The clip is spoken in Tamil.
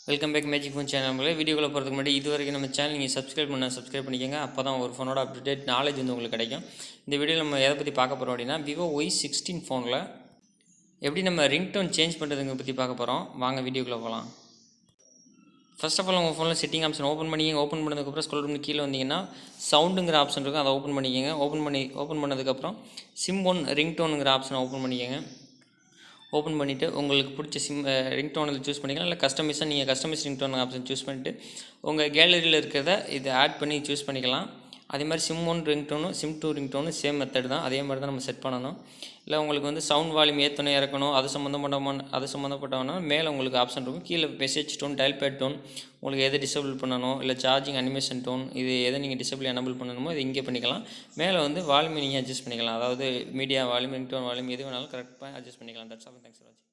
Welcome back magic phone channel. வீடியோக்குள்ள போகிறதுக்கு முன்னாடி இது வரைக்கும் நம்ம சேனல் நீங்கள் சப்ஸ்கிரைப் பண்ணிக்கோங்க. அப்போ தான் ஒரு ஃபோனோட அப்டேட் நாலேஜ் வந்து உங்களுக்கு கிடைக்கும். இந்த வீடியோவில் நம்ம எதை பற்றி பார்க்க போகிறோம் அப்படின்னா, Vivo Y16 ஃபோனில் எப்படி நம்ம ரிங்டோன் சேஞ்ச் பண்ணுறதுங்க பற்றி பார்க்க போகிறோம். வாங்க வீடியோக்குள்ளே போகலாம். ஃபர்ஸ்ட் ஆஃப் ஆல் உங்கள் ஃபோனில் செட்டிங் ஆப்ஷன் ஓப்பன் பண்ணிக்கங்க. ஓப்பன் பண்ணதுக்கப்புறம் ஸ்க்ரோல் பண்ணி கீழே வந்தீங்கன்னா சவுண்டுங்கிற ஆப்ஷன் இருக்கும், அதை ஓப்பன் பண்ணிக்கங்க. ஓப்பன் பண்ணதுக்கப்புறம் சிம்1 ரிங்டோனுங்கிற ஆப்ஷனை ஓப்பன் பண்ணிக்கங்க. ஓப்பன் பண்ணிவிட்டு உங்களுக்கு பிடிச்ச ரிங்டோனில் சூஸ் பண்ணிக்கலாம். இல்லை கஸ்டமைஸாக நீங்கள் கஸ்டமைஸ் ரிங்டோன் ஆப்ஷன் சூஸ் பண்ணிவிட்டு உங்கள் கேலரியில் இருக்கிறத இதை ஆட் பண்ணி சூஸ் பண்ணிக்கலாம். அதே மாதிரி சிம்1 ரிங்டோனும் சிம்2 ரிங்டோனும் சேம் மெத்தட் தான், அதே மாதிரி தான் நம்ம செட் பண்ணணும். இல்லை உங்களுக்கு வந்து சவுண்ட் வால்யூம் ஏற்றணும் இறக்கணும் அது சம்மந்தப்பட்டவனா மேலே உங்களுக்கு ஆப்ஷன் இருக்கும். கீழே message tone, dial pad tone, உங்களுக்கு எதை டிசேபிள் பண்ணணும், இல்லை சார்ஜிங் அனிமேஷன் டோன், இது எதை நீங்கள் டிசேபிள் எனபிள் பண்ணணுமோ இது இங்கே பண்ணிக்கலாம். மேலே வந்து வால்யூம் நீங்கள் அட்ஜஸ்ட் பண்ணிக்கலாம். அதாவது மீடியா வால்யூம், ரிங்டோன் வால்யூம் எது வேணாலும் கரெக்டாக அட்ஜஸ்ட் பண்ணிக்கலாம். That's all. தேங்க்ஸ் ஃபார் வாட்சிங்.